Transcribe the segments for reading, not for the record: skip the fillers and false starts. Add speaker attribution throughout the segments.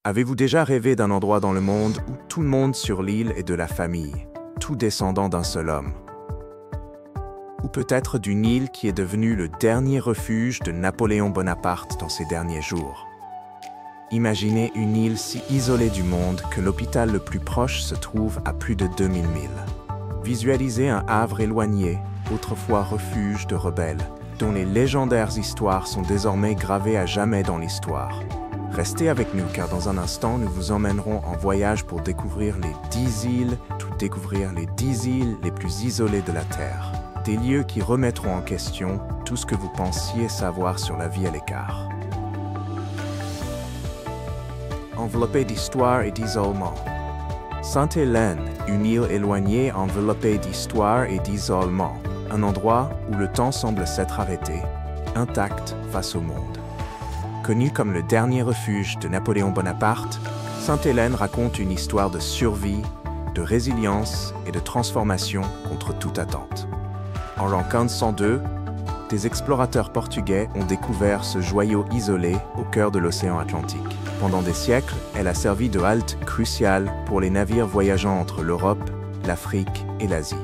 Speaker 1: Avez-vous déjà rêvé d'un endroit dans le monde où tout le monde sur l'île est de la famille, tout descendant d'un seul homme? Ou peut-être d'une île qui est devenue le dernier refuge de Napoléon Bonaparte dans ses derniers jours? Imaginez une île si isolée du monde que l'hôpital le plus proche se trouve à plus de 2000 milles. Visualisez un havre éloigné, autrefois refuge de rebelles, dont les légendaires histoires sont désormais gravées à jamais dans l'histoire. Restez avec nous car dans un instant, nous vous emmènerons en voyage pour découvrir les 10 îles les plus isolées de la Terre. Des lieux qui remettront en question tout ce que vous pensiez savoir sur la vie à l'écart. Enveloppée d'histoire et d'isolement. Sainte-Hélène, une île éloignée enveloppée d'histoire et d'isolement, un endroit où le temps semble s'être arrêté, intact face au monde. Connue comme le dernier refuge de Napoléon Bonaparte, Sainte-Hélène raconte une histoire de survie, de résilience et de transformation contre toute attente. En l'an 1502, des explorateurs portugais ont découvert ce joyau isolé au cœur de l'océan Atlantique. Pendant des siècles, elle a servi de halte cruciale pour les navires voyageant entre l'Europe, l'Afrique et l'Asie.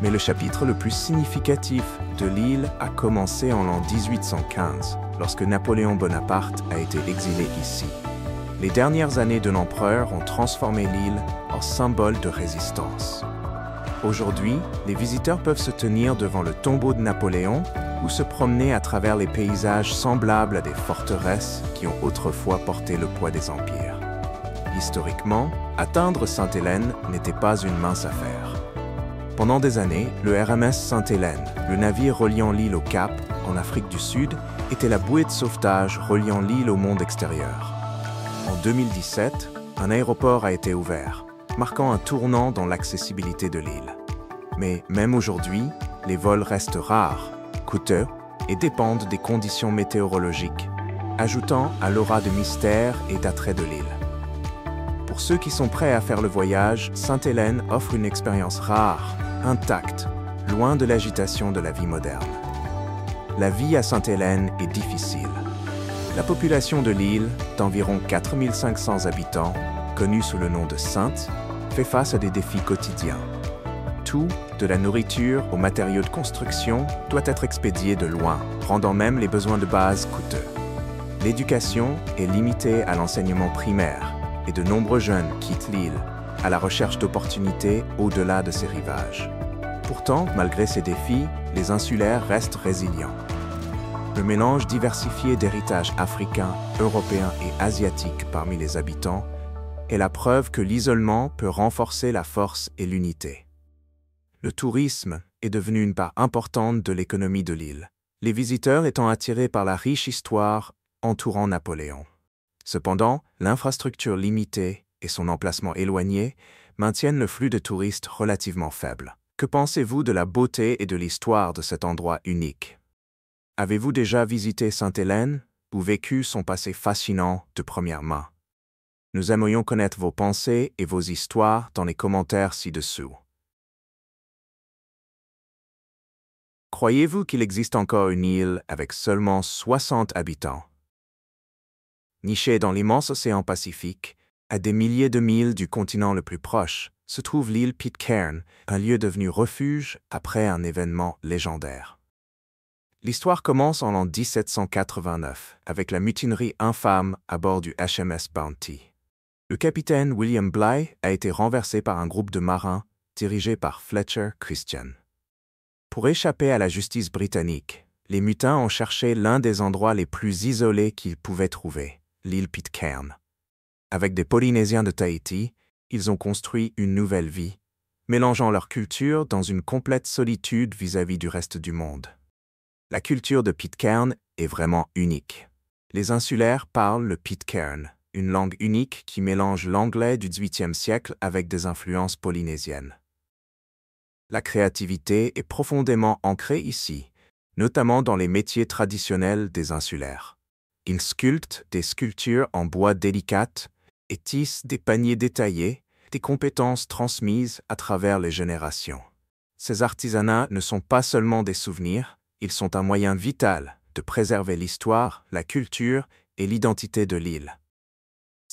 Speaker 1: Mais le chapitre le plus significatif de l'île a commencé en l'an 1815, lorsque Napoléon Bonaparte a été exilé ici. Les dernières années de l'empereur ont transformé l'île en symbole de résistance. Aujourd'hui, les visiteurs peuvent se tenir devant le tombeau de Napoléon ou se promener à travers les paysages semblables à des forteresses qui ont autrefois porté le poids des empires. Historiquement, atteindre Sainte-Hélène n'était pas une mince affaire. Pendant des années, le RMS Sainte-Hélène, le navire reliant l'île au Cap, en Afrique du Sud, était la bouée de sauvetage reliant l'île au monde extérieur. En 2017, un aéroport a été ouvert, marquant un tournant dans l'accessibilité de l'île. Mais même aujourd'hui, les vols restent rares, coûteux et dépendent des conditions météorologiques, ajoutant à l'aura de mystère et d'attrait de l'île. Pour ceux qui sont prêts à faire le voyage, Sainte-Hélène offre une expérience rare, intacte, loin de l'agitation de la vie moderne. La vie à Sainte-Hélène est difficile. La population de l'île, d'environ 4500 habitants, connue sous le nom de Sainte, fait face à des défis quotidiens. Tout, de la nourriture aux matériaux de construction, doit être expédié de loin, rendant même les besoins de base coûteux. L'éducation est limitée à l'enseignement primaire et de nombreux jeunes quittent l'île à la recherche d'opportunités au-delà de ses rivages. Pourtant, malgré ces défis, les insulaires restent résilients. Le mélange diversifié d'héritages africains, européens et asiatiques parmi les habitants est la preuve que l'isolement peut renforcer la force et l'unité. Le tourisme est devenu une part importante de l'économie de l'île, les visiteurs étant attirés par la riche histoire entourant Napoléon. Cependant, l'infrastructure limitée et son emplacement éloigné maintiennent le flux de touristes relativement faible. Que pensez-vous de la beauté et de l'histoire de cet endroit unique? Avez-vous déjà visité Sainte-Hélène ou vécu son passé fascinant de première main? Nous aimerions connaître vos pensées et vos histoires dans les commentaires ci-dessous. Croyez-vous qu'il existe encore une île avec seulement 60 habitants? Nichée dans l'immense océan Pacifique, à des milliers de milles du continent le plus proche, se trouve l'île Pitcairn, un lieu devenu refuge après un événement légendaire. L'histoire commence en l'an 1789, avec la mutinerie infâme à bord du HMS Bounty. Le capitaine William Bligh a été renversé par un groupe de marins dirigé par Fletcher Christian. Pour échapper à la justice britannique, les mutins ont cherché l'un des endroits les plus isolés qu'ils pouvaient trouver, l'île Pitcairn. Avec des Polynésiens de Tahiti, ils ont construit une nouvelle vie, mélangeant leur culture dans une complète solitude vis-à-vis du reste du monde. La culture de Pitcairn est vraiment unique. Les insulaires parlent le Pitcairn, une langue unique qui mélange l'anglais du XVIIIe siècle avec des influences polynésiennes. La créativité est profondément ancrée ici, notamment dans les métiers traditionnels des insulaires. Ils sculptent des sculptures en bois délicates et tissent des paniers détaillés, des compétences transmises à travers les générations. Ces artisanats ne sont pas seulement des souvenirs, ils sont un moyen vital de préserver l'histoire, la culture et l'identité de l'île.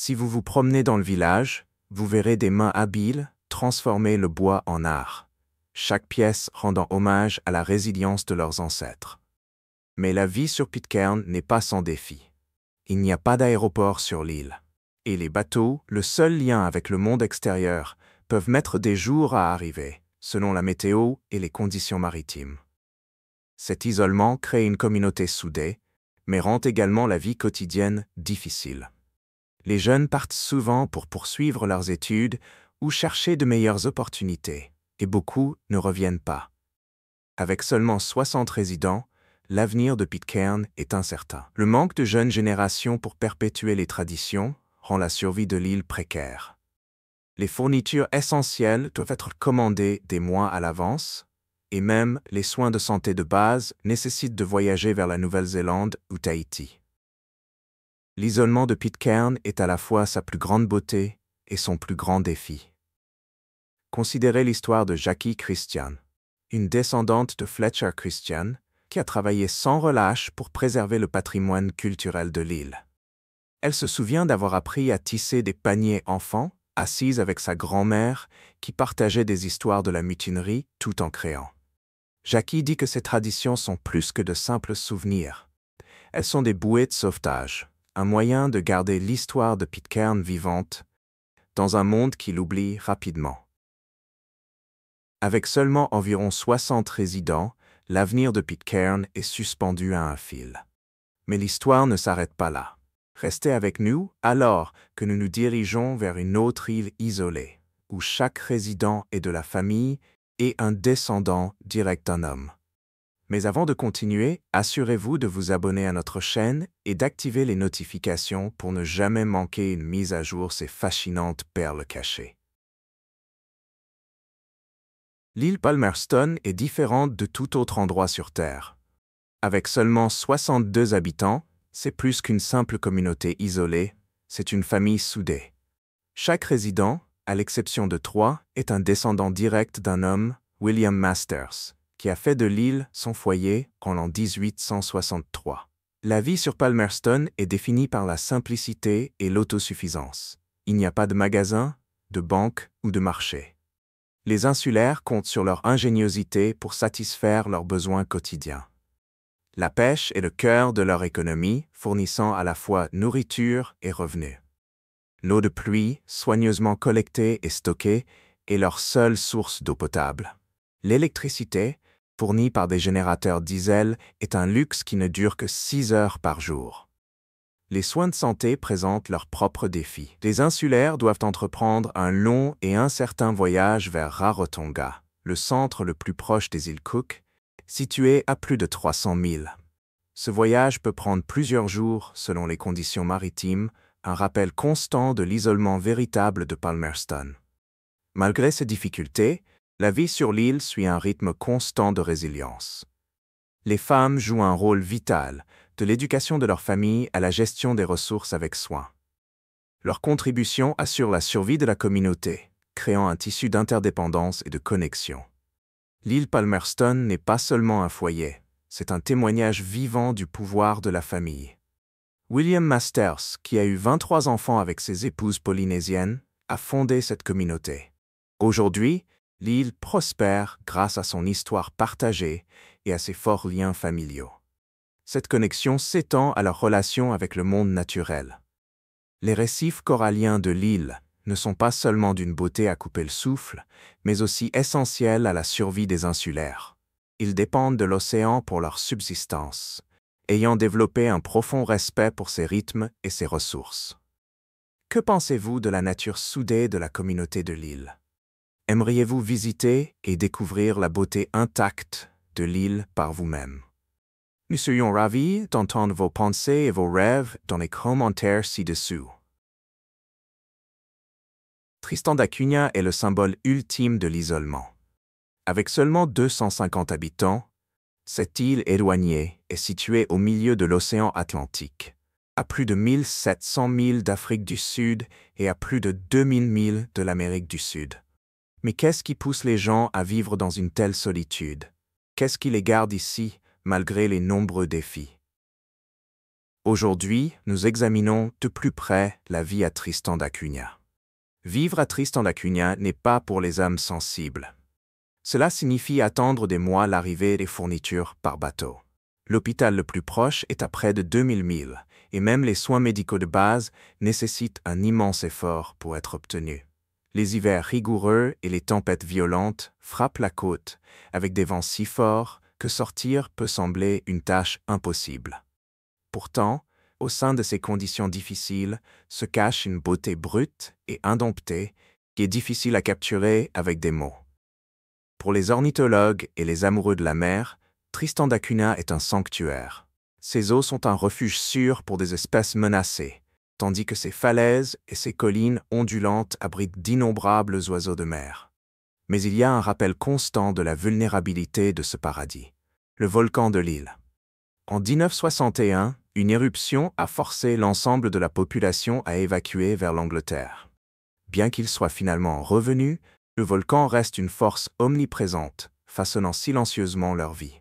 Speaker 1: Si vous vous promenez dans le village, vous verrez des mains habiles transformer le bois en art, chaque pièce rendant hommage à la résilience de leurs ancêtres. Mais la vie sur Pitcairn n'est pas sans défi. Il n'y a pas d'aéroport sur l'île. Et les bateaux, le seul lien avec le monde extérieur, peuvent mettre des jours à arriver, selon la météo et les conditions maritimes. Cet isolement crée une communauté soudée, mais rend également la vie quotidienne difficile. Les jeunes partent souvent pour poursuivre leurs études ou chercher de meilleures opportunités, et beaucoup ne reviennent pas. Avec seulement 60 résidents, l'avenir de Pitcairn est incertain. Le manque de jeunes générations pour perpétuer les traditions rend la survie de l'île précaire. Les fournitures essentielles doivent être commandées des mois à l'avance, et même les soins de santé de base nécessitent de voyager vers la Nouvelle-Zélande ou Tahiti. L'isolement de Pitcairn est à la fois sa plus grande beauté et son plus grand défi. Considérez l'histoire de Jackie Christian, une descendante de Fletcher Christian, qui a travaillé sans relâche pour préserver le patrimoine culturel de l'île. Elle se souvient d'avoir appris à tisser des paniers enfants, assise avec sa grand-mère, qui partageait des histoires de la mutinerie tout en créant. Jackie dit que ces traditions sont plus que de simples souvenirs. Elles sont des bouées de sauvetage, un moyen de garder l'histoire de Pitcairn vivante, dans un monde qui l'oublie rapidement. Avec seulement environ 60 résidents, l'avenir de Pitcairn est suspendu à un fil. Mais l'histoire ne s'arrête pas là. Restez avec nous alors que nous nous dirigeons vers une autre île isolée, où chaque résident est de la famille et un descendant direct d'un homme. Mais avant de continuer, assurez-vous de vous abonner à notre chaîne et d'activer les notifications pour ne jamais manquer une mise à jour ces fascinantes perles cachées. L'île Palmerston est différente de tout autre endroit sur Terre. Avec seulement 62 habitants, c'est plus qu'une simple communauté isolée, c'est une famille soudée. Chaque résident, à l'exception de 3, est un descendant direct d'un homme, William Masters, qui a fait de l'île son foyer en l'an 1863. La vie sur Palmerston est définie par la simplicité et l'autosuffisance. Il n'y a pas de magasin, de banque ou de marché. Les insulaires comptent sur leur ingéniosité pour satisfaire leurs besoins quotidiens. La pêche est le cœur de leur économie, fournissant à la fois nourriture et revenus. L'eau de pluie, soigneusement collectée et stockée, est leur seule source d'eau potable. L'électricité, fournie par des générateurs diesel, est un luxe qui ne dure que 6 heures par jour. Les soins de santé présentent leurs propres défis. Les insulaires doivent entreprendre un long et incertain voyage vers Rarotonga, le centre le plus proche des îles Cook, situé à plus de 300 000. Ce voyage peut prendre plusieurs jours selon les conditions maritimes, un rappel constant de l'isolement véritable de Palmerston. Malgré ces difficultés, la vie sur l'île suit un rythme constant de résilience. Les femmes jouent un rôle vital, de l'éducation de leur famille à la gestion des ressources avec soin. Leur contribution assure la survie de la communauté, créant un tissu d'interdépendance et de connexion. L'île Palmerston n'est pas seulement un foyer, c'est un témoignage vivant du pouvoir de la famille. William Masters, qui a eu 23 enfants avec ses épouses polynésiennes, a fondé cette communauté. Aujourd'hui, l'île prospère grâce à son histoire partagée et à ses forts liens familiaux. Cette connexion s'étend à leur relation avec le monde naturel. Les récifs coralliens de l'île ne sont pas seulement d'une beauté à couper le souffle, mais aussi essentiels à la survie des insulaires. Ils dépendent de l'océan pour leur subsistance, ayant développé un profond respect pour ses rythmes et ses ressources. Que pensez-vous de la nature soudée de la communauté de l'île? Aimeriez-vous visiter et découvrir la beauté intacte de l'île par vous-même? Nous serions ravis d'entendre vos pensées et vos rêves dans les commentaires ci-dessous. Tristan da Cunha est le symbole ultime de l'isolement. Avec seulement 250 habitants, cette île éloignée est située au milieu de l'océan Atlantique, à plus de 1700 milles d'Afrique du Sud et à plus de 2000 milles de l'Amérique du Sud. Mais qu'est-ce qui pousse les gens à vivre dans une telle solitude? Qu'est-ce qui les garde ici, malgré les nombreux défis? Aujourd'hui, nous examinons de plus près la vie à Tristan da Cunha. Vivre à Tristan da Cunha n'est pas pour les âmes sensibles. Cela signifie attendre des mois l'arrivée des fournitures par bateau. L'hôpital le plus proche est à près de 2000 milles, et même les soins médicaux de base nécessitent un immense effort pour être obtenus. Les hivers rigoureux et les tempêtes violentes frappent la côte, avec des vents si forts que sortir peut sembler une tâche impossible. Pourtant, au sein de ces conditions difficiles se cache une beauté brute et indomptée qui est difficile à capturer avec des mots. Pour les ornithologues et les amoureux de la mer, Tristan da Cunha est un sanctuaire. Ses eaux sont un refuge sûr pour des espèces menacées, tandis que ses falaises et ses collines ondulantes abritent d'innombrables oiseaux de mer. Mais il y a un rappel constant de la vulnérabilité de ce paradis, le volcan de l'île. En 1961, une éruption a forcé l'ensemble de la population à évacuer vers l'Angleterre. Bien qu'il soit finalement revenu, le volcan reste une force omniprésente, façonnant silencieusement leur vie.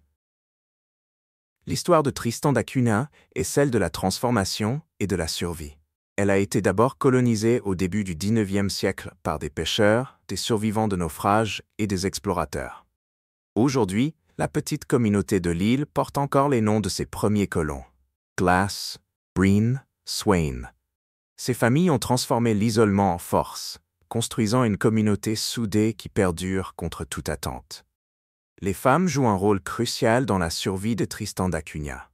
Speaker 1: L'histoire de Tristan da Cunha est celle de la transformation et de la survie. Elle a été d'abord colonisée au début du XIXe siècle par des pêcheurs, des survivants de naufrages et des explorateurs. Aujourd'hui, la petite communauté de l'île porte encore les noms de ses premiers colons: Glass, Breen, Swain. Ces familles ont transformé l'isolement en force, construisant une communauté soudée qui perdure contre toute attente. Les femmes jouent un rôle crucial dans la survie de Tristan da Cunha.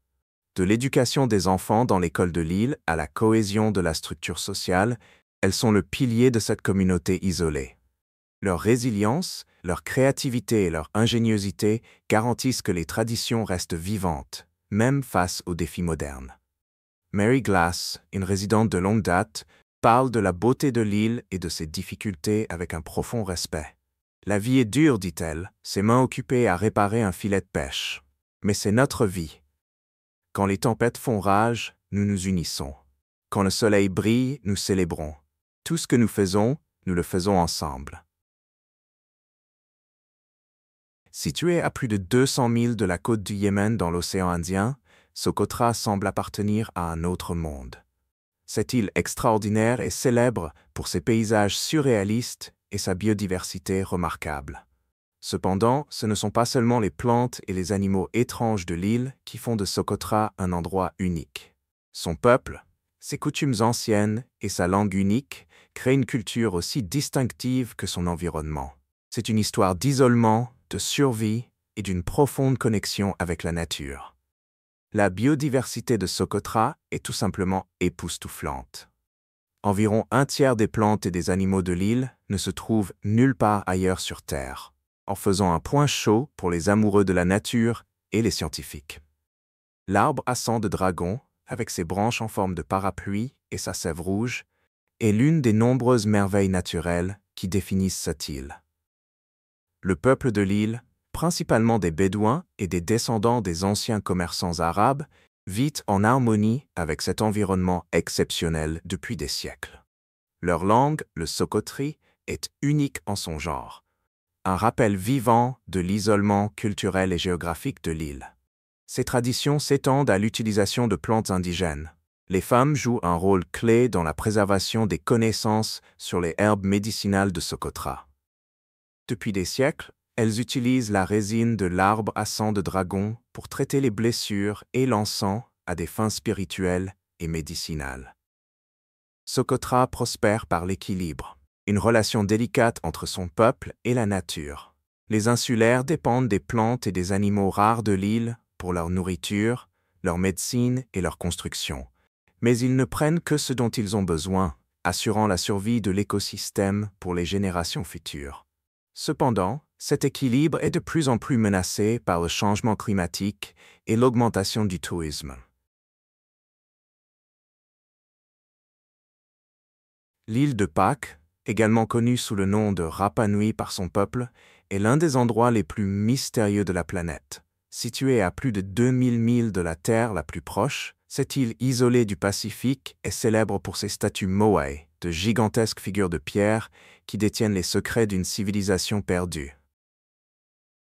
Speaker 1: De l'éducation des enfants dans l'école de l'île à la cohésion de la structure sociale, elles sont le pilier de cette communauté isolée. Leur résilience, leur créativité et leur ingéniosité garantissent que les traditions restent vivantes, même face aux défis modernes. Mary Glass, une résidente de longue date, parle de la beauté de l'île et de ses difficultés avec un profond respect. La vie est dure, dit-elle, ses mains occupées à réparer un filet de pêche. Mais c'est notre vie. Quand les tempêtes font rage, nous nous unissons. Quand le soleil brille, nous célébrons. Tout ce que nous le faisons ensemble. Située à plus de 200 milles de la côte du Yémen dans l'océan Indien, Socotra semble appartenir à un autre monde. Cette île extraordinaire est célèbre pour ses paysages surréalistes et sa biodiversité remarquable. Cependant, ce ne sont pas seulement les plantes et les animaux étranges de l'île qui font de Socotra un endroit unique. Son peuple, ses coutumes anciennes et sa langue unique créent une culture aussi distinctive que son environnement. C'est une histoire d'isolement, de survie et d'une profonde connexion avec la nature. La biodiversité de Socotra est tout simplement époustouflante. Environ un tiers des plantes et des animaux de l'île ne se trouvent nulle part ailleurs sur Terre, en faisant un point chaud pour les amoureux de la nature et les scientifiques. L'arbre à sang de dragon, avec ses branches en forme de parapluie et sa sève rouge, est l'une des nombreuses merveilles naturelles qui définissent cette île. Le peuple de l'île, principalement des Bédouins et des descendants des anciens commerçants arabes, vit en harmonie avec cet environnement exceptionnel depuis des siècles. Leur langue, le socotri, est unique en son genre, un rappel vivant de l'isolement culturel et géographique de l'île. Ces traditions s'étendent à l'utilisation de plantes indigènes. Les femmes jouent un rôle clé dans la préservation des connaissances sur les herbes médicinales de Socotra. Depuis des siècles, elles utilisent la résine de l'arbre à sang de dragon pour traiter les blessures et l'encens à des fins spirituelles et médicinales. Socotra prospère par l'équilibre, une relation délicate entre son peuple et la nature. Les insulaires dépendent des plantes et des animaux rares de l'île pour leur nourriture, leur médecine et leur construction, mais ils ne prennent que ce dont ils ont besoin, assurant la survie de l'écosystème pour les générations futures. Cependant, cet équilibre est de plus en plus menacé par le changement climatique et l'augmentation du tourisme. L'île de Pâques, également connue sous le nom de Rapa Nui par son peuple, est l'un des endroits les plus mystérieux de la planète. Située à plus de 2000 milles de la Terre la plus proche, cette île isolée du Pacifique est célèbre pour ses statues moai, de gigantesques figures de pierre qui détiennent les secrets d'une civilisation perdue.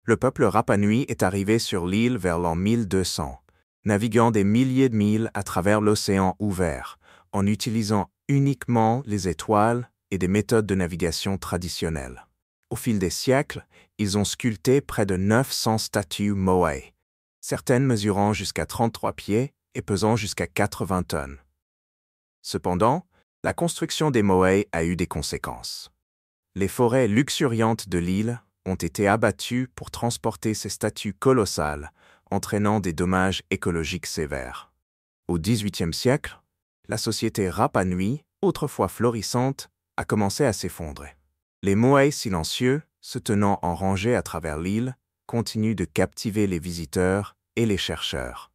Speaker 1: Le peuple Rapa Nui est arrivé sur l'île vers l'an 1200, naviguant des milliers de milles à travers l'océan ouvert, en utilisant uniquement les étoiles et des méthodes de navigation traditionnelles. Au fil des siècles, ils ont sculpté près de 900 statues Moai, certaines mesurant jusqu'à 33 pieds et pesant jusqu'à 80 tonnes. Cependant, la construction des Moai a eu des conséquences. Les forêts luxuriantes de l'île ont été abattues pour transporter ces statues colossales, entraînant des dommages écologiques sévères. Au XVIIIe siècle, la société Rapa Nui, autrefois florissante, a commencé à s'effondrer. Les Moai silencieux, se tenant en rangée à travers l'île, continuent de captiver les visiteurs et les chercheurs.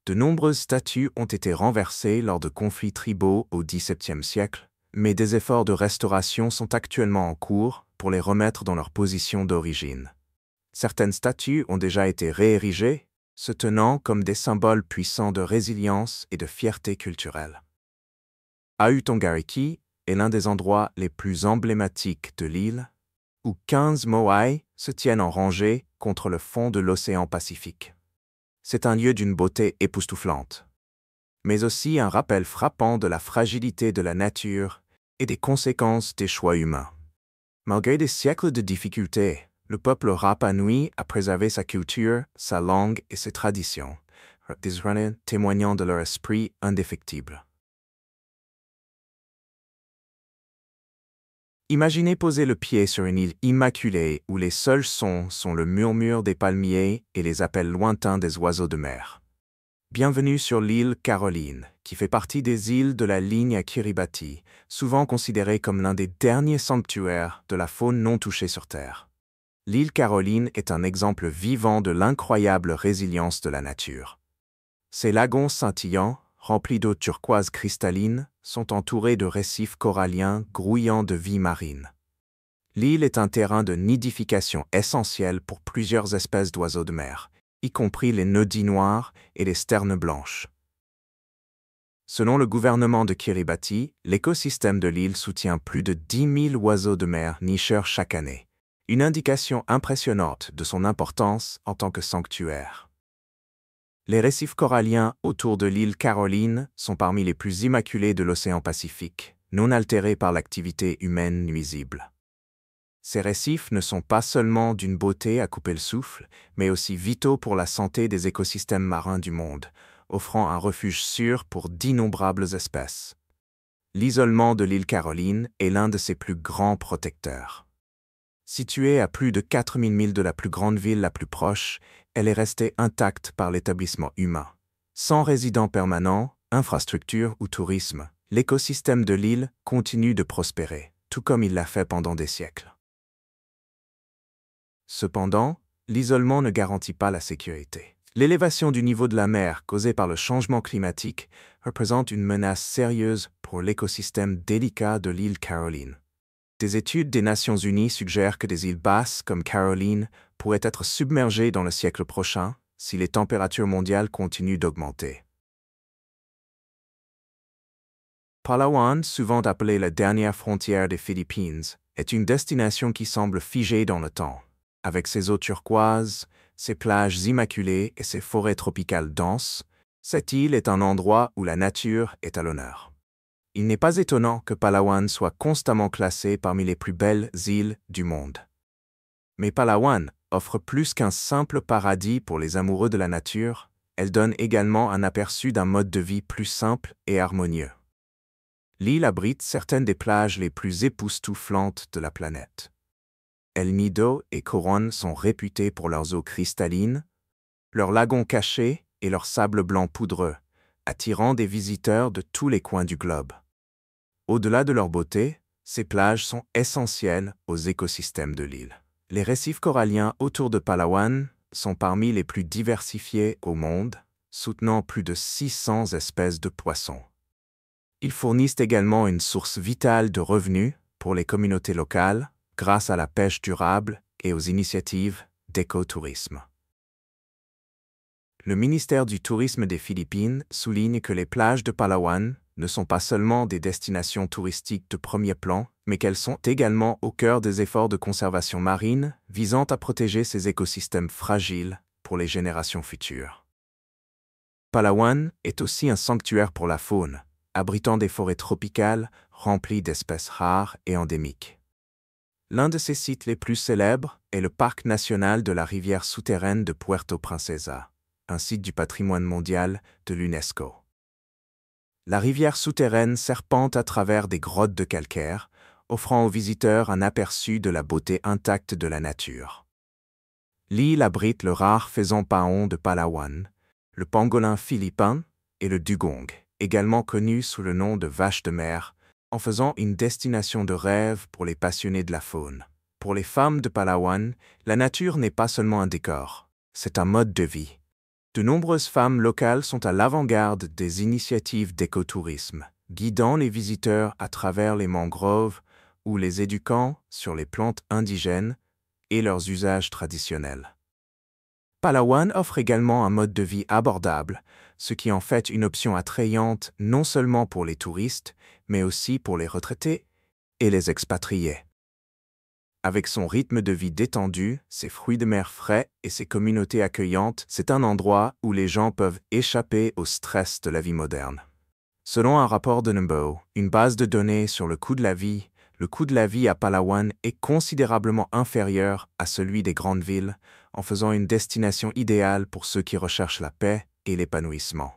Speaker 1: De nombreuses statues ont été renversées lors de conflits tribaux au XVIIe siècle, mais des efforts de restauration sont actuellement en cours pour les remettre dans leur position d'origine. Certaines statues ont déjà été réérigées, se tenant comme des symboles puissants de résilience et de fierté culturelle. Autongariki est l'un des endroits les plus emblématiques de l'île, où 15 Moai se tiennent en rangée contre le fond de l'océan Pacifique. C'est un lieu d'une beauté époustouflante, mais aussi un rappel frappant de la fragilité de la nature et des conséquences des choix humains. Malgré des siècles de difficultés, le peuple Rapa Nui a préservé sa culture, sa langue et ses traditions, témoignant de leur esprit indéfectible. Imaginez poser le pied sur une île immaculée où les seuls sons sont le murmure des palmiers et les appels lointains des oiseaux de mer. Bienvenue sur l'île Caroline, qui fait partie des îles de la ligne à Kiribati, souvent considérée comme l'un des derniers sanctuaires de la faune non touchée sur Terre. L'île Caroline est un exemple vivant de l'incroyable résilience de la nature. Ses lagons scintillants, remplis d'eau turquoise cristalline, sont entourés de récifs coralliens grouillant de vie marine. L'île est un terrain de nidification essentiel pour plusieurs espèces d'oiseaux de mer, y compris les nœuds noirs et les sternes blanches. Selon le gouvernement de Kiribati, l'écosystème de l'île soutient plus de 10 000 oiseaux de mer nicheurs chaque année, une indication impressionnante de son importance en tant que sanctuaire. Les récifs coralliens autour de l'île Caroline sont parmi les plus immaculés de l'océan Pacifique, non altérés par l'activité humaine nuisible. Ces récifs ne sont pas seulement d'une beauté à couper le souffle, mais aussi vitaux pour la santé des écosystèmes marins du monde, offrant un refuge sûr pour d'innombrables espèces. L'isolement de l'île Caroline est l'un de ses plus grands protecteurs. Située à plus de 4000 milles de la plus grande ville la plus proche, elle est restée intacte par l'établissement humain. Sans résidents permanents, infrastructures ou tourisme, l'écosystème de l'île continue de prospérer, tout comme il l'a fait pendant des siècles. Cependant, l'isolement ne garantit pas la sécurité. L'élévation du niveau de la mer causée par le changement climatique représente une menace sérieuse pour l'écosystème délicat de l'île Caroline. Des études des Nations Unies suggèrent que des îles basses comme Caroline pourraient être submergées dans le siècle prochain si les températures mondiales continuent d'augmenter. Palawan, souvent appelée la dernière frontière des Philippines, est une destination qui semble figée dans le temps. Avec ses eaux turquoises, ses plages immaculées et ses forêts tropicales denses, cette île est un endroit où la nature est à l'honneur. Il n'est pas étonnant que Palawan soit constamment classée parmi les plus belles îles du monde. Mais Palawan offre plus qu'un simple paradis pour les amoureux de la nature, elle donne également un aperçu d'un mode de vie plus simple et harmonieux. L'île abrite certaines des plages les plus époustouflantes de la planète. El Nido et Coron sont réputés pour leurs eaux cristallines, leurs lagons cachés et leurs sables blancs poudreux, attirant des visiteurs de tous les coins du globe. Au-delà de leur beauté, ces plages sont essentielles aux écosystèmes de l'île. Les récifs coralliens autour de Palawan sont parmi les plus diversifiés au monde, soutenant plus de 600 espèces de poissons. Ils fournissent également une source vitale de revenus pour les communautés locales, grâce à la pêche durable et aux initiatives d'écotourisme. Le ministère du Tourisme des Philippines souligne que les plages de Palawan ne sont pas seulement des destinations touristiques de premier plan, mais qu'elles sont également au cœur des efforts de conservation marine visant à protéger ces écosystèmes fragiles pour les générations futures. Palawan est aussi un sanctuaire pour la faune, abritant des forêts tropicales remplies d'espèces rares et endémiques. L'un de ses sites les plus célèbres est le parc national de la rivière souterraine de Puerto Princesa, un site du patrimoine mondial de l'UNESCO. La rivière souterraine serpente à travers des grottes de calcaire, offrant aux visiteurs un aperçu de la beauté intacte de la nature. L'île abrite le rare faisan paon de Palawan, le pangolin philippin et le dugong, également connu sous le nom de vache de mer, en faisant une destination de rêve pour les passionnés de la faune. Pour les femmes de Palawan, la nature n'est pas seulement un décor, c'est un mode de vie. De nombreuses femmes locales sont à l'avant-garde des initiatives d'écotourisme, guidant les visiteurs à travers les mangroves ou les éduquant sur les plantes indigènes et leurs usages traditionnels. Palawan offre également un mode de vie abordable, ce qui en fait une option attrayante non seulement pour les touristes, mais aussi pour les retraités et les expatriés. Avec son rythme de vie détendu, ses fruits de mer frais et ses communautés accueillantes, c'est un endroit où les gens peuvent échapper au stress de la vie moderne. Selon un rapport de Numbo, une base de données sur le coût de la vie à Palawan est considérablement inférieur à celui des grandes villes, en faisant une destination idéale pour ceux qui recherchent la paix et l'épanouissement.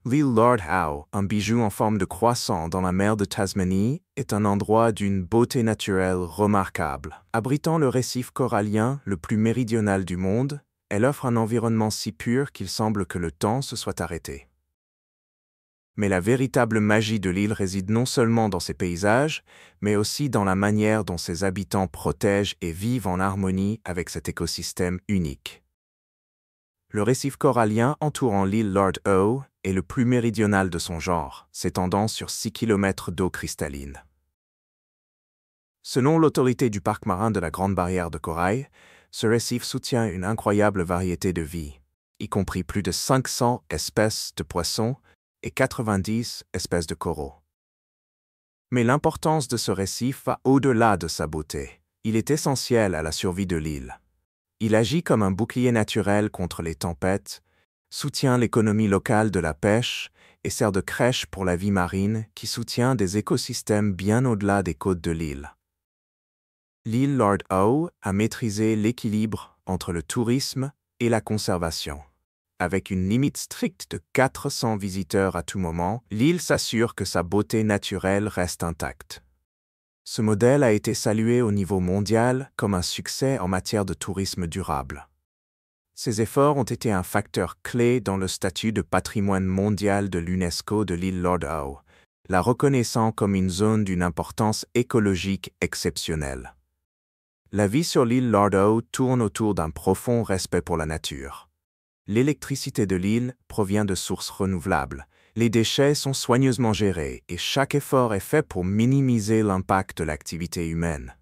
Speaker 1: L'île Lord Howe, un bijou en forme de croissant dans la mer de Tasmanie, est un endroit d'une beauté naturelle remarquable. Abritant le récif corallien le plus méridional du monde, elle offre un environnement si pur qu'il semble que le temps se soit arrêté. Mais la véritable magie de l'île réside non seulement dans ses paysages, mais aussi dans la manière dont ses habitants protègent et vivent en harmonie avec cet écosystème unique. Le récif corallien entourant l'île Lord Howe est le plus méridional de son genre, s'étendant sur 6 km d'eau cristalline. Selon l'autorité du parc marin de la Grande Barrière de Corail, ce récif soutient une incroyable variété de vie, y compris plus de 500 espèces de poissons et 90 espèces de coraux. Mais l'importance de ce récif va au-delà de sa beauté. Il est essentiel à la survie de l'île. Il agit comme un bouclier naturel contre les tempêtes, soutient l'économie locale de la pêche et sert de crèche pour la vie marine qui soutient des écosystèmes bien au-delà des côtes de l'île. L'île Lord Howe a maîtrisé l'équilibre entre le tourisme et la conservation. Avec une limite stricte de 400 visiteurs à tout moment, l'île s'assure que sa beauté naturelle reste intacte. Ce modèle a été salué au niveau mondial comme un succès en matière de tourisme durable. Ces efforts ont été un facteur clé dans le statut de patrimoine mondial de l'UNESCO de l'île Lord Howe, la reconnaissant comme une zone d'une importance écologique exceptionnelle. La vie sur l'île Lord Howe tourne autour d'un profond respect pour la nature. L'électricité de l'île provient de sources renouvelables. Les déchets sont soigneusement gérés et chaque effort est fait pour minimiser l'impact de l'activité humaine.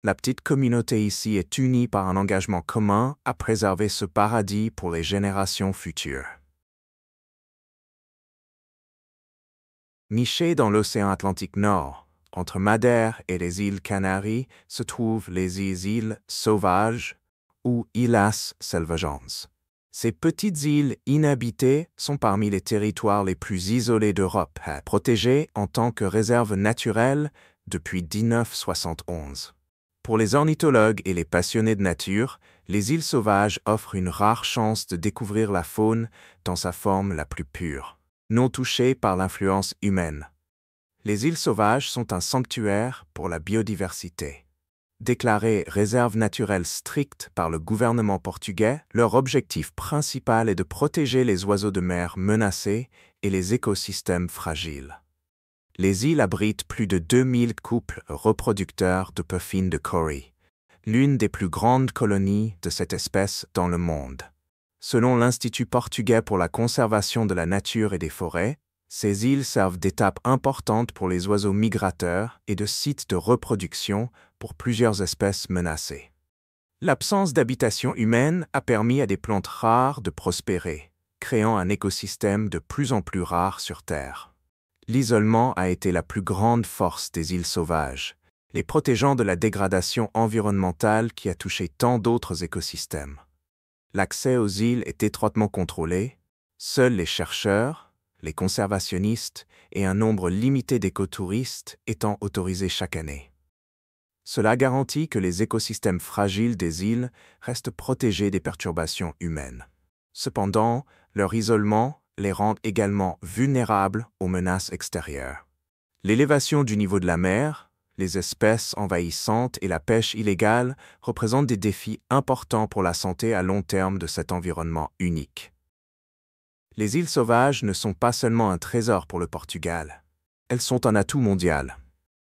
Speaker 1: La petite communauté ici est unie par un engagement commun à préserver ce paradis pour les générations futures. Nichées dans l'océan Atlantique Nord, entre Madère et les îles Canaries, se trouvent les îles Sauvages ou Illas Selvagens. Ces petites îles inhabitées sont parmi les territoires les plus isolés d'Europe, protégées en tant que réserve naturelle depuis 1971. Pour les ornithologues et les passionnés de nature, les îles sauvages offrent une rare chance de découvrir la faune dans sa forme la plus pure, non touchée par l'influence humaine. Les îles sauvages sont un sanctuaire pour la biodiversité. Déclarées réserve naturelle stricte par le gouvernement portugais, leur objectif principal est de protéger les oiseaux de mer menacés et les écosystèmes fragiles. Les îles abritent plus de 2000 couples reproducteurs de puffins de Cory, l'une des plus grandes colonies de cette espèce dans le monde. Selon l'Institut portugais pour la conservation de la nature et des forêts, ces îles servent d'étape importante pour les oiseaux migrateurs et de sites de reproduction pour plusieurs espèces menacées. L'absence d'habitation humaine a permis à des plantes rares de prospérer, créant un écosystème de plus en plus rare sur Terre. L'isolement a été la plus grande force des îles sauvages, les protégeant de la dégradation environnementale qui a touché tant d'autres écosystèmes. L'accès aux îles est étroitement contrôlé. Seuls les chercheurs, les conservationnistes et un nombre limité d'écotouristes étant autorisés chaque année. Cela garantit que les écosystèmes fragiles des îles restent protégés des perturbations humaines. Cependant, leur isolement les rend également vulnérables aux menaces extérieures. L'élévation du niveau de la mer, les espèces envahissantes et la pêche illégale représentent des défis importants pour la santé à long terme de cet environnement unique. Les îles sauvages ne sont pas seulement un trésor pour le Portugal. Elles sont un atout mondial.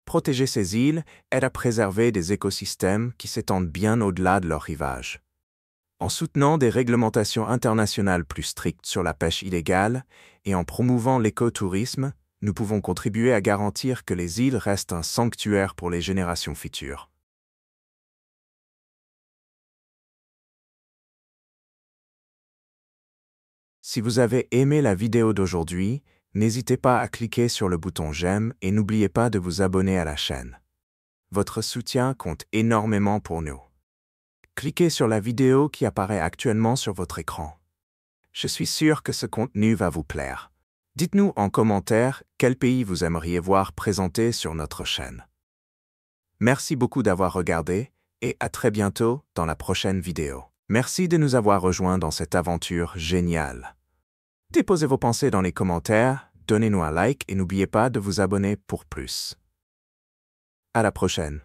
Speaker 1: Protéger ces îles aide à préserver des écosystèmes qui s'étendent bien au-delà de leurs rivages. En soutenant des réglementations internationales plus strictes sur la pêche illégale et en promouvant l'écotourisme, nous pouvons contribuer à garantir que les îles restent un sanctuaire pour les générations futures. Si vous avez aimé la vidéo d'aujourd'hui, n'hésitez pas à cliquer sur le bouton j'aime et n'oubliez pas de vous abonner à la chaîne. Votre soutien compte énormément pour nous. Cliquez sur la vidéo qui apparaît actuellement sur votre écran. Je suis sûr que ce contenu va vous plaire. Dites-nous en commentaire quel pays vous aimeriez voir présenté sur notre chaîne. Merci beaucoup d'avoir regardé et à très bientôt dans la prochaine vidéo. Merci de nous avoir rejoints dans cette aventure géniale. Déposez vos pensées dans les commentaires, donnez-nous un like et n'oubliez pas de vous abonner pour plus. À la prochaine.